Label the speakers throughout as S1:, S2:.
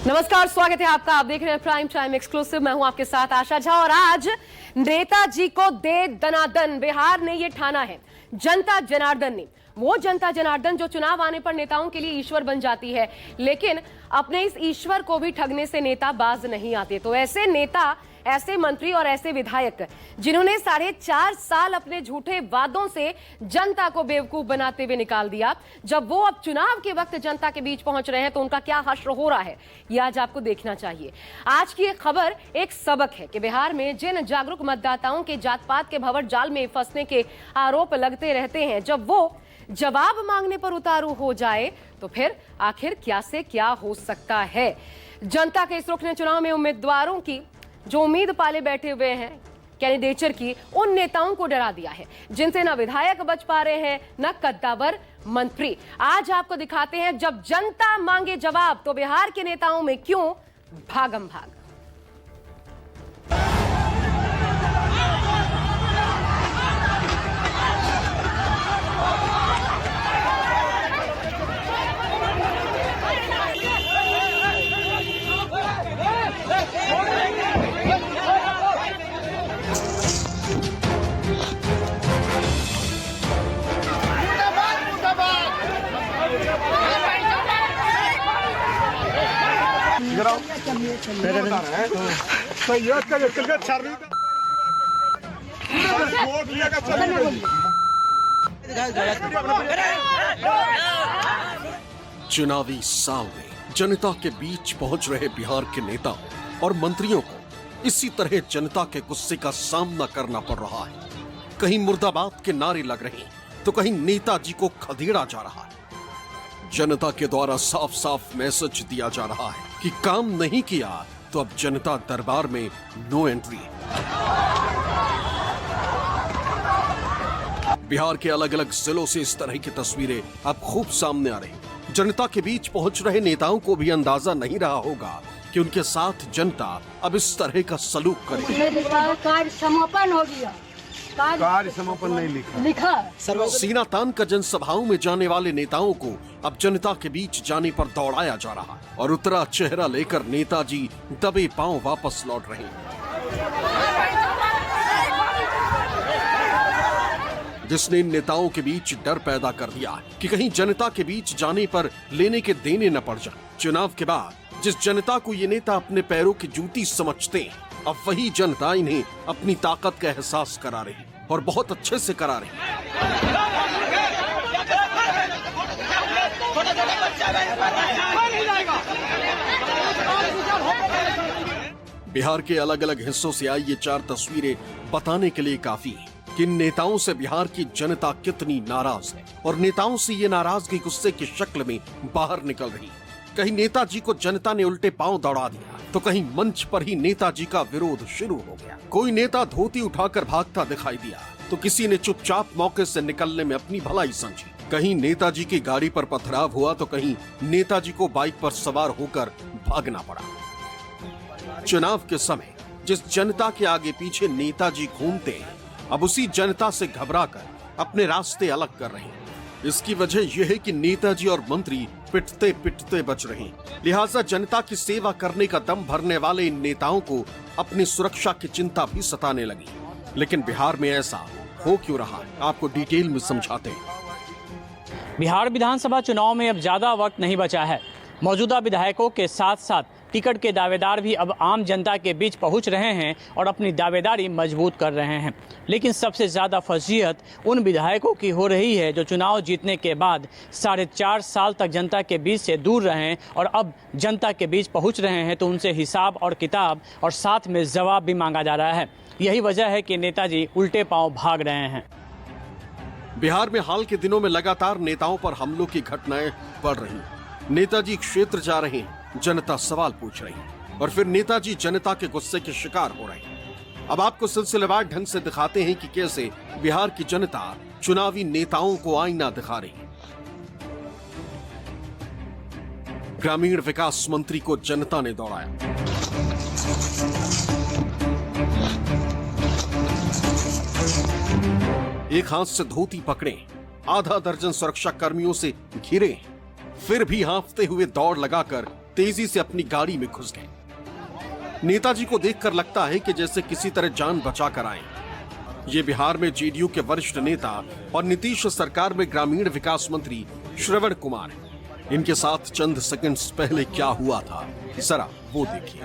S1: नमस्कार, स्वागत है आपका। आप देख रहे हैं प्राइम टाइम एक्सक्लूसिव। मैं हूं आपके साथ आशा झा और आज नेताजी को दे दनादन। बिहार ने ये ठाना है, जनता जनार्दन ने, वो जनता जनार्दन जो चुनाव आने पर नेताओं के लिए ईश्वर बन जाती है, लेकिन अपने इस ईश्वर को भी ठगने से नेता बाज नहीं आते। तो ऐसे नेता, ऐसे मंत्री और ऐसे विधायक जिन्होंने 4.5 साल अपने झूठे वादों से जनता को बेवकूफ बनाते हुए निकाल दिया, जब वो अब चुनाव के वक्त जनता के बीच पहुंच रहे हैं तो उनका क्या हश्र हो रहा है, ये आज आपको देखना चाहिए। आज की एक खबर एक सबक है कि बिहार में जिन जागरूक मतदाताओं के जात पात के भंवर जाल में फंसने के आरोप लगते रहते हैं, जब वो जवाब मांगने पर उतारू हो जाए तो फिर आखिर क्या से क्या हो सकता है। जनता के इस रुख ने चुनाव में उम्मीदवारों की जो उम्मीद पाले बैठे हुए हैं कैंडिडेचर की, उन नेताओं को डरा दिया है जिनसे न विधायक बच पा रहे हैं न कद्दावर मंत्री। आज आपको दिखाते हैं जब जनता मांगे जवाब तो बिहार के नेताओं में क्यों भागम भाग।
S2: चुनावी साल में जनता के बीच पहुंच रहे बिहार के नेताओं और मंत्रियों को इसी तरह जनता के गुस्से का सामना करना पड़ रहा है। कहीं मुर्दाबाद के नारे लग रहे तो कहीं नेताजी को खदेड़ा जा रहा है। जनता के द्वारा साफ साफ मैसेज दिया जा रहा है कि काम नहीं किया तो अब जनता दरबार में नो एंट्री। बिहार के अलग अलग जिलों से इस तरह की तस्वीरें अब खूब सामने आ रही। जनता के बीच पहुंच रहे नेताओं को भी अंदाजा नहीं रहा होगा कि उनके साथ जनता अब इस तरह का सलूक करेगी।
S3: कार्य समापन हो गया,
S4: कार्य समापन नहीं लिखा।
S2: सीना तान का जनसभाओं में जाने वाले नेताओं को अब जनता के बीच जाने पर दौड़ाया जा रहा है और उतरा चेहरा लेकर नेताजी दबे पांव वापस लौट रहे हैं, जिसने इन नेताओं के बीच डर पैदा कर दिया कि कहीं जनता के बीच जाने पर लेने के देने न पड़ जाए। चुनाव के बाद जिस जनता को ये नेता अपने पैरों की जूती समझते हैं, अब वही जनता इन्हें अपनी ताकत का एहसास करा रही और बहुत अच्छे से करा रही। बिहार के अलग अलग हिस्सों से आई ये 4 तस्वीरें बताने के लिए काफी है कि इन नेताओं से बिहार की जनता कितनी नाराज है और नेताओं से ये नाराजगी गुस्से की शक्ल में बाहर निकल रही। कहीं नेताजी को जनता ने उल्टे पांव दौड़ा दिया तो कहीं मंच पर ही नेताजी का विरोध शुरू हो गया। कोई नेता धोती उठाकर भागता दिखाई दिया तो किसी ने चुपचाप मौके से निकलने में अपनी भलाई समझी। कहीं नेताजी की गाड़ी पर पथराव हुआ तो कहीं नेताजी को बाइक पर सवार होकर भागना पड़ा। चुनाव के समय जिस जनता के आगे पीछे नेताजी घूमते हैं, अब उसी जनता से घबराकर अपने रास्ते अलग कर रहे हैं। इसकी वजह यह है कि नेताजी और मंत्री पिटते पिटते बच रहे हैं। लिहाजा जनता की सेवा करने का दम भरने वाले इन नेताओं को अपनी सुरक्षा की चिंता भी सताने लगी। लेकिन बिहार में ऐसा हो क्यों रहा है, आपको डिटेल में समझाते हैं।
S5: बिहार विधानसभा चुनाव में अब ज्यादा वक्त नहीं बचा है। मौजूदा विधायकों के साथ साथ टिकट के दावेदार भी अब आम जनता के बीच पहुंच रहे हैं और अपनी दावेदारी मजबूत कर रहे हैं। लेकिन सबसे ज़्यादा फजीहत उन विधायकों की हो रही है जो चुनाव जीतने के बाद 4.5 साल तक जनता के बीच से दूर रहे और अब जनता के बीच पहुंच रहे हैं तो उनसे हिसाब और किताब और साथ में जवाब भी मांगा जा रहा है। यही वजह है कि नेताजी उल्टे पांव भाग रहे हैं।
S2: बिहार में हाल के दिनों में लगातार नेताओं पर हमलों की घटनाएं बढ़ रही। नेताजी क्षेत्र जा रहे हैं, जनता सवाल पूछ रही है और फिर नेताजी जनता के गुस्से के शिकार हो रहे हैं। अब आपको सिलसिलेवार ढंग से दिखाते हैं कि कैसे बिहार की जनता चुनावी नेताओं को आईना दिखा रही है। ग्रामीण विकास मंत्री को जनता ने दौड़ाया। एक हाथ से धोती पकड़े, आधा दर्जन सुरक्षा कर्मियों से घिरे, फिर भी हाँफते हुए दौड़ लगाकर तेजी से अपनी गाड़ी में घुस गए। नेताजी को देखकर लगता है कि जैसे किसी तरह जान बचाकर आए। ये बिहार में जेडीयू के वरिष्ठ नेता और नीतीश सरकार में ग्रामीण विकास मंत्री श्रवण कुमार हैं। इनके साथ चंद सेकंड्स पहले क्या हुआ था, जरा वो देखिए।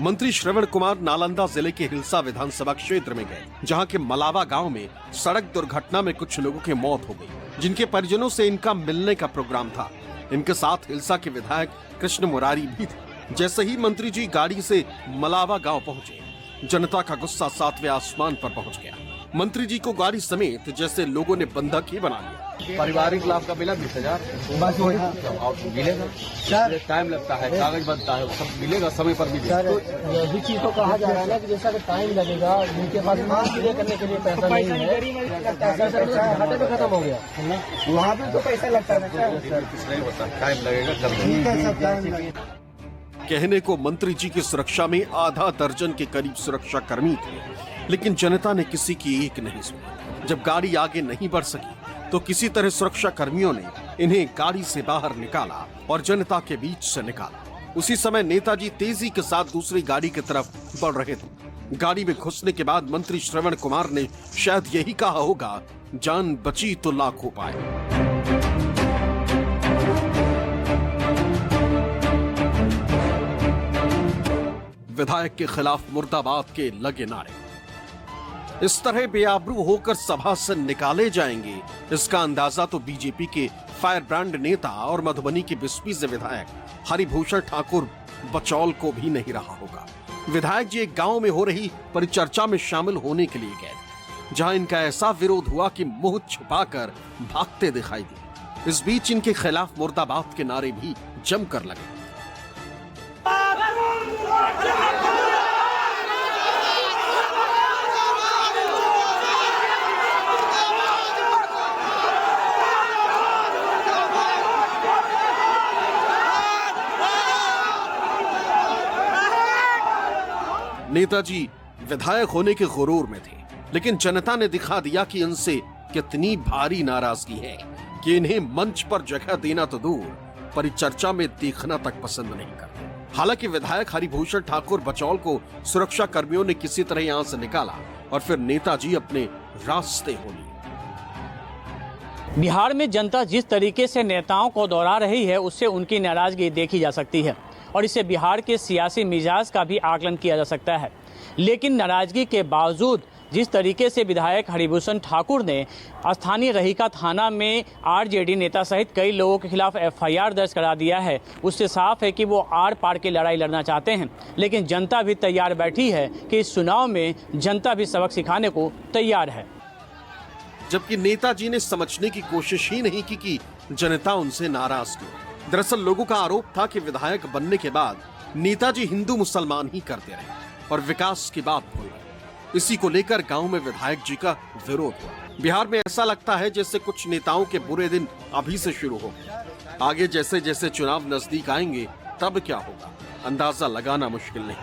S2: मंत्री श्रवण कुमार नालंदा जिले के हिलसा विधानसभा क्षेत्र में गए, जहां के मलावा गांव में सड़क दुर्घटना में कुछ लोगों की मौत हो गई, जिनके परिजनों से इनका मिलने का प्रोग्राम था। इनके साथ हिलसा के विधायक कृष्ण मुरारी भी थे। जैसे ही मंत्री जी गाड़ी से मलावा गांव पहुंचे, जनता का गुस्सा सातवें आसमान पर पहुंच गया। मंत्री जी को गाड़ी समेत जैसे लोगों ने बंधक ही बना लिया।
S4: पारिवारिक लाभ का मिला 20,000, बस मिलेगा। टाइम लगता है, कागज बनता है, सब मिलेगा समय पर मिलेगा।
S6: यही चीज तो कहा जा रहा है ना कि जैसा कि टाइम लगेगा, जिनके पास पूरे करने के लिए पैसा नहीं है, खाते पे खत्म हो गया, वहाँ भी तो पैसा लगता है।
S4: नहीं होता, टाइम लगेगा।
S2: कहने को मंत्री जी की सुरक्षा में आधा दर्जन के करीब सुरक्षा कर्मी थे, लेकिन जनता ने किसी की एक नहीं सुनी। जब गाड़ी आगे नहीं बढ़ सकी तो किसी तरह सुरक्षा कर्मियों ने इन्हें गाड़ी से बाहर निकाला और जनता के बीच से निकाला। उसी समय नेताजी तेजी के साथ दूसरी गाड़ी की तरफ बढ़ रहे थे। गाड़ी में घुसने के बाद मंत्री श्रवण कुमार ने शायद यही कहा होगा, जान बची तो लाखों पाए। विधायक के खिलाफ मुर्दाबाद के लगे नारे। इस तरह बेआबरू होकर सभा से निकाले जाएंगे, इसका अंदाजा तो बीजेपी के फायर ब्रांड नेता और मधुबनी के बिस्पी से विधायक हरिभूषण ठाकुर बचौल को भी नहीं रहा होगा। विधायक जी एक गांव में हो रही परिचर्चा में शामिल होने के लिए गए, जहां इनका ऐसा विरोध हुआ कि मुंह छुपाकर भागते दिखाई दिए। इस बीच इनके खिलाफ मुर्दाबाद के नारे भी जमकर लगे। नेताजी विधायक होने के गुरूर में थे, लेकिन जनता ने दिखा दिया कि इनसे कितनी भारी नाराजगी है कि इन्हें मंच पर जगह देना तो दूर, परिचर्चा में देखना तक पसंद नहीं करते। हालांकि विधायक हरिभूषण ठाकुर बचौल को सुरक्षा कर्मियों ने किसी तरह यहां से निकाला और फिर नेताजी अपने रास्ते हो लिए।
S5: बिहार में जनता जिस तरीके से नेताओं को दोहरा रही है, उससे उनकी नाराजगी देखी जा सकती है और इससे बिहार के सियासी मिजाज का भी आकलन किया जा सकता है। लेकिन नाराजगी के बावजूद जिस तरीके से विधायक हरिभूषण ठाकुर ने स्थानीय रहीका थाना में आरजेडी नेता सहित कई लोगों के खिलाफ एफआईआर दर्ज करा दिया है, उससे साफ है कि वो आर पार की लड़ाई लड़ना चाहते हैं। लेकिन जनता भी तैयार बैठी है कि इस चुनाव में जनता भी सबक सिखाने को तैयार है।
S2: जबकि नेताजी ने समझने की कोशिश ही नहीं की कि जनता उनसे नाराज क्यों। दरअसल लोगों का आरोप था कि विधायक बनने के बाद नेताजी हिंदू मुसलमान ही करते रहे और विकास की बात भूल गए। इसी को लेकर गांव में विधायक जी का विरोध हुआ। बिहार में ऐसा लगता है जैसे कुछ नेताओं के बुरे दिन अभी से शुरू हो गए। आगे जैसे जैसे चुनाव नजदीक आएंगे तब क्या होगा, अंदाजा लगाना मुश्किल नहीं।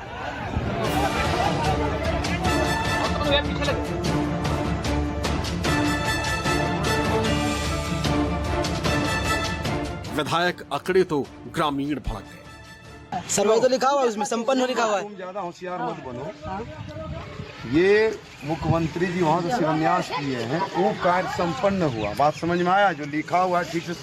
S2: विधायक अकड़े तो ग्रामीण भड़क गए।
S6: सर्वे तो लिखा हुआ है, उसमें संपन्न लिखा हुआ है।
S4: तुम ज्यादा होशियार मत बनो। ये मुख्यमंत्री जी वहाँ से शिलान्यास किए हैं, वो कार्य संपन्न हुआ। बात समझ में आया? जो लिखा हुआ है ठीक से।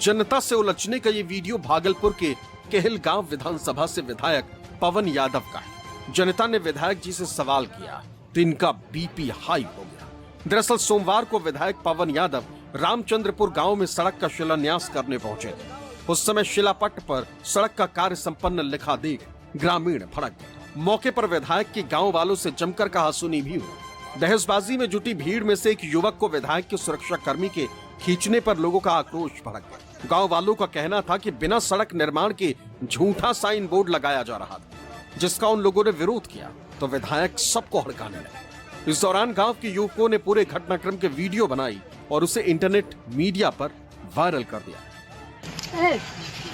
S2: जनता से उलझने का ये वीडियो भागलपुर के कहलगांव विधानसभा से विधायक पवन यादव का है। जनता ने विधायक जी से सवाल किया तो इनका बीपी हाई हो गया। दरअसल सोमवार को विधायक पवन यादव रामचंद्रपुर गांव में सड़क का शिलान्यास करने पहुंचे थे। उस समय शिलापट्ट पर सड़क का कार्य संपन्न लिखा देख ग्रामीण भड़क गए। मौके पर विधायक के गांव वालों से जमकर कहासुनी भी हुई। बहसबाजी में जुटी भीड़ में से एक युवक को विधायक के सुरक्षा कर्मी के खींचने पर लोगों का आक्रोश भड़क गया। गांव वालों का कहना था कि बिना सड़क निर्माण के झूठा साइन बोर्ड लगाया जा रहा था, जिसका उन लोगों ने विरोध किया तो विधायक सबको हड़काने लगे। इस दौरान गांव के युवकों ने पूरे घटनाक्रम के वीडियो बनाई और उसे इंटरनेट मीडिया पर वायरल कर दिया।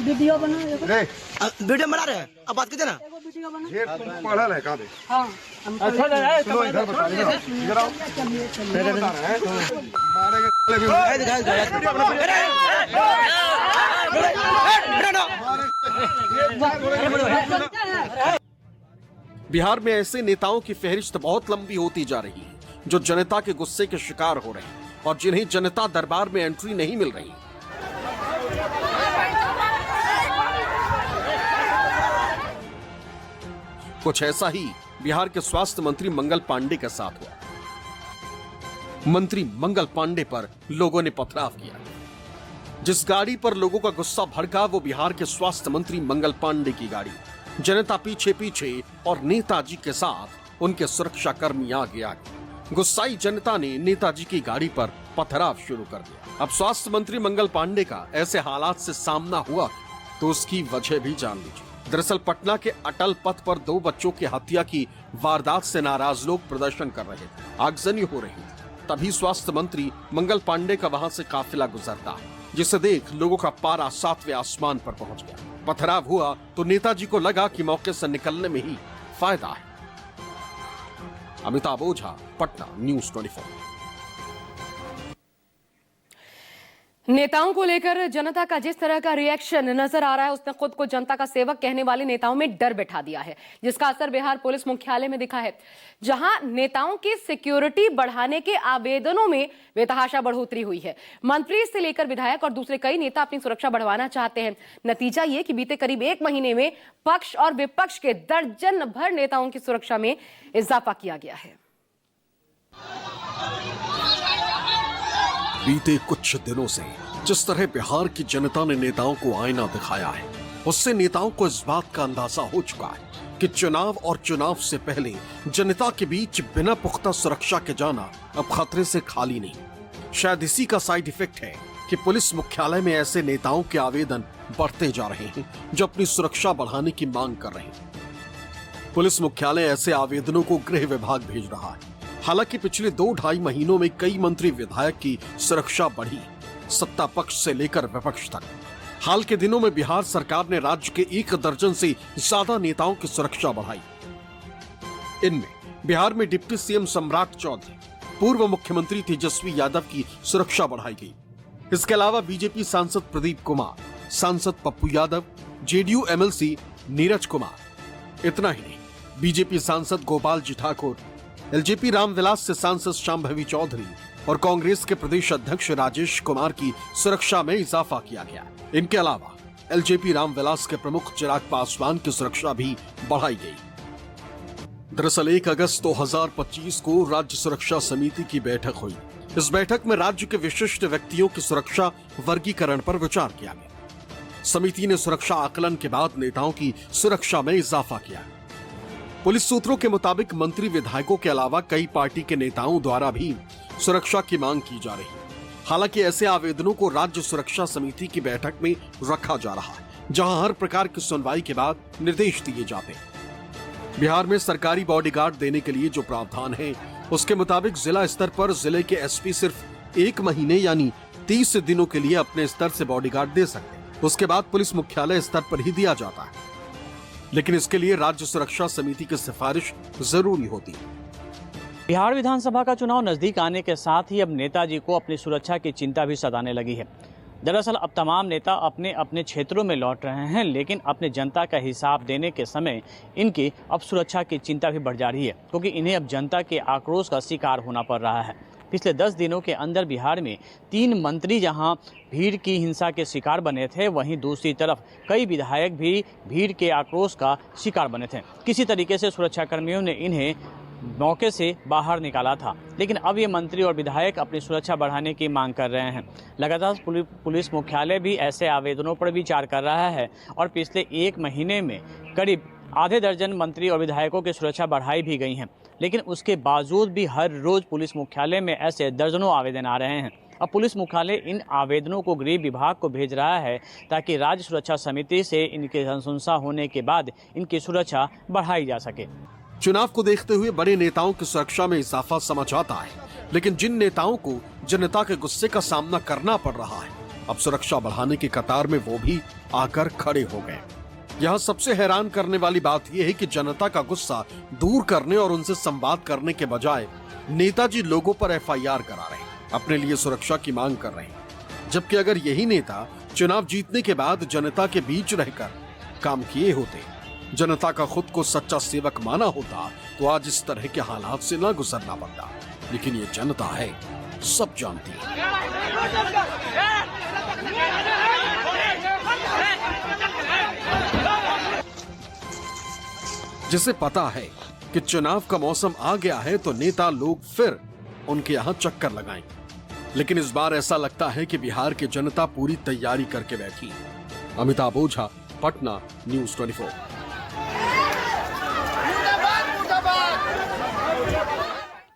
S3: वीडियो बना
S6: वीडियो बना रहे हैं, अब बात कीजिए ना।
S3: किसी का बना?
S4: जेठ तुम पढ़ल है कहाँ पे?
S3: हाँ हम
S4: सुनो इधर बता इधर आओ। मैं बता रहा है मारेंगे
S2: बिहार में ऐसे नेताओं की फहरिस्त बहुत लंबी होती जा रही है जो जनता के गुस्से के शिकार हो रहे हैं और जिन्हें जनता दरबार में एंट्री नहीं मिल रही। कुछ ऐसा ही बिहार के स्वास्थ्य मंत्री मंगल पांडे के साथ हुआ। मंत्री मंगल पांडे पर लोगों ने पथराव किया। जिस गाड़ी पर लोगों का गुस्सा भड़का वो बिहार के स्वास्थ्य मंत्री मंगल पांडे की गाड़ी। जनता पीछे पीछे और नेताजी के साथ उनके सुरक्षा कर्मी आगे आगे। गुस्साई जनता ने नेताजी की गाड़ी पर पथराव शुरू कर दिया। अब स्वास्थ्य मंत्री मंगल पांडे का ऐसे हालात से सामना हुआ तो उसकी वजह भी जान लीजिए। दरअसल पटना के अटल पथ पर 2 बच्चों की हत्या की वारदात से नाराज लोग प्रदर्शन कर रहे थे। आगजनी हो रही थी। तभी स्वास्थ्य मंत्री मंगल पांडे का वहां से काफिला गुजरता, जिसे देख लोगों का पारा 7वें आसमान पर पहुंच गया। पथराव हुआ तो नेताजी को लगा कि मौके से निकलने में ही फायदा है। अमिताभ ओझा, पटना, न्यूज़ 24।
S1: नेताओं को लेकर जनता का जिस तरह का रिएक्शन नजर आ रहा है उसने खुद को जनता का सेवक कहने वाले नेताओं में डर बैठा दिया है, जिसका असर बिहार पुलिस मुख्यालय में दिखा है, जहां नेताओं की सिक्योरिटी बढ़ाने के आवेदनों में बेतहाशा बढ़ोतरी हुई है। मंत्री से लेकर विधायक और दूसरे कई नेता अपनी सुरक्षा बढ़वाना चाहते हैं। नतीजा ये कि बीते करीब 1 महीने में पक्ष और विपक्ष के दर्जन भर नेताओं की सुरक्षा में इजाफा किया गया है।
S2: बीते कुछ दिनों से जिस तरह बिहार की जनता ने नेताओं को आईना दिखाया है, उससे नेताओं को इस बात का अंदाजा हो चुका है कि चुनाव और चुनाव से पहले जनता के बीच बिना पुख्ता सुरक्षा के जाना अब खतरे से खाली नहीं। शायद इसी का साइड इफेक्ट है कि पुलिस मुख्यालय में ऐसे नेताओं के आवेदन बढ़ते जा रहे हैं जो अपनी सुरक्षा बढ़ाने की मांग कर रहे हैं। पुलिस मुख्यालय ऐसे आवेदनों को गृह विभाग भेज रहा है। हालांकि पिछले 2-2.5 महीनों में कई मंत्री विधायक की सुरक्षा बढ़ी, सत्ता पक्ष से लेकर विपक्ष तक। हाल के दिनों में बिहार सरकार ने राज्य के 1 दर्जन से ज्यादा नेताओं की सुरक्षा बढ़ाई। इनमें बिहार में डिप्टी सीएम सम्राट चौधरी, पूर्व मुख्यमंत्री तेजस्वी यादव की सुरक्षा बढ़ाई गई। इसके अलावा बीजेपी सांसद प्रदीप कुमार, सांसद पप्पू यादव, जेडीयू एमएलसी नीरज कुमार। इतना ही नहीं, बीजेपी सांसद गोपाल जी ठाकुर, एलजेपी रामविलास से सांसद शांभवी चौधरी और कांग्रेस के प्रदेश अध्यक्ष राजेश कुमार की सुरक्षा में इजाफा किया गया। इनके अलावा एलजेपी रामविलास के प्रमुख चिराग पासवान की सुरक्षा भी बढ़ाई गई। दरअसल 1 अगस्त 2025 को राज्य सुरक्षा समिति की बैठक हुई। इस बैठक में राज्य के विशिष्ट व्यक्तियों की सुरक्षा वर्गीकरण पर विचार किया गया। समिति ने सुरक्षा आकलन के बाद नेताओं की सुरक्षा में इजाफा किया। पुलिस सूत्रों के मुताबिक मंत्री विधायकों के अलावा कई पार्टी के नेताओं द्वारा भी सुरक्षा की मांग की जा रही। हालांकि ऐसे आवेदनों को राज्य सुरक्षा समिति की बैठक में रखा जा रहा है, जहां हर प्रकार की सुनवाई के बाद निर्देश दिए जाते हैं। बिहार में सरकारी बॉडीगार्ड देने के लिए जो प्रावधान है, उसके मुताबिक जिला स्तर पर जिले के एसपी सिर्फ 1 महीने यानी 30 दिनों के लिए अपने स्तर से बॉडीगार्ड दे सकते हैं। उसके बाद पुलिस मुख्यालय स्तर पर ही दिया जाता है, लेकिन इसके लिए राज्य सुरक्षा समिति की सिफारिश जरूरी होती है।
S5: बिहार विधानसभा का चुनाव नजदीक आने के साथ ही अब नेताजी को अपनी सुरक्षा की चिंता भी सताने लगी है। दरअसल अब तमाम नेता अपने अपने क्षेत्रों में लौट रहे हैं, लेकिन अपने जनता का हिसाब देने के समय इनकी अब सुरक्षा की चिंता भी बढ़ जा रही है, क्योंकि इन्हें अब जनता के आक्रोश का शिकार होना पड़ रहा है। पिछले 10 दिनों के अंदर बिहार में 3 मंत्री जहां भीड़ की हिंसा के शिकार बने थे, वहीं दूसरी तरफ कई विधायक भी भीड़ के आक्रोश का शिकार बने थे। किसी तरीके से सुरक्षाकर्मियों ने इन्हें मौके से बाहर निकाला था, लेकिन अब ये मंत्री और विधायक अपनी सुरक्षा बढ़ाने की मांग कर रहे हैं। लगातार पुलिस मुख्यालय भी ऐसे आवेदनों पर विचार कर रहा है और पिछले 1 महीने में करीब आधे दर्जन मंत्री और विधायकों की सुरक्षा बढ़ाई भी गई है, लेकिन उसके बावजूद भी हर रोज पुलिस मुख्यालय में ऐसे दर्जनों आवेदन आ रहे हैं। अब पुलिस मुख्यालय इन आवेदनों को गृह विभाग को भेज रहा है ताकि राज्य सुरक्षा समिति से इनके अनुशंसा होने के बाद इनकी सुरक्षा बढ़ाई जा सके।
S2: चुनाव को देखते हुए बड़े नेताओं की सुरक्षा में इजाफा समझ आता है, लेकिन जिन नेताओं को जनता के गुस्से का सामना करना पड़ रहा है, अब सुरक्षा बढ़ाने की कतार में वो भी आकर खड़े हो गए। यहाँ सबसे हैरान करने वाली बात यह है कि जनता का गुस्सा दूर करने और उनसे संवाद करने के बजाय नेताजी लोगों पर एफआईआर करा रहे हैं, अपने लिए सुरक्षा की मांग कर रहे हैं। जबकि अगर यही नेता चुनाव जीतने के बाद जनता के बीच रहकर काम किए होते, जनता का खुद को सच्चा सेवक माना होता, तो आज इस तरह के हालात से ना गुजरना पड़ता। लेकिन ये जनता है, सब जानती है। जिसे पता है कि चुनाव का मौसम आ गया है तो नेता लोग फिर उनके यहां चक्कर लगाएंगे। लेकिन इस बार ऐसा लगता है कि बिहार की जनता पूरी तैयारी करके बैठी है। अमिताभ ओझा, पटना, न्यूज़ 24।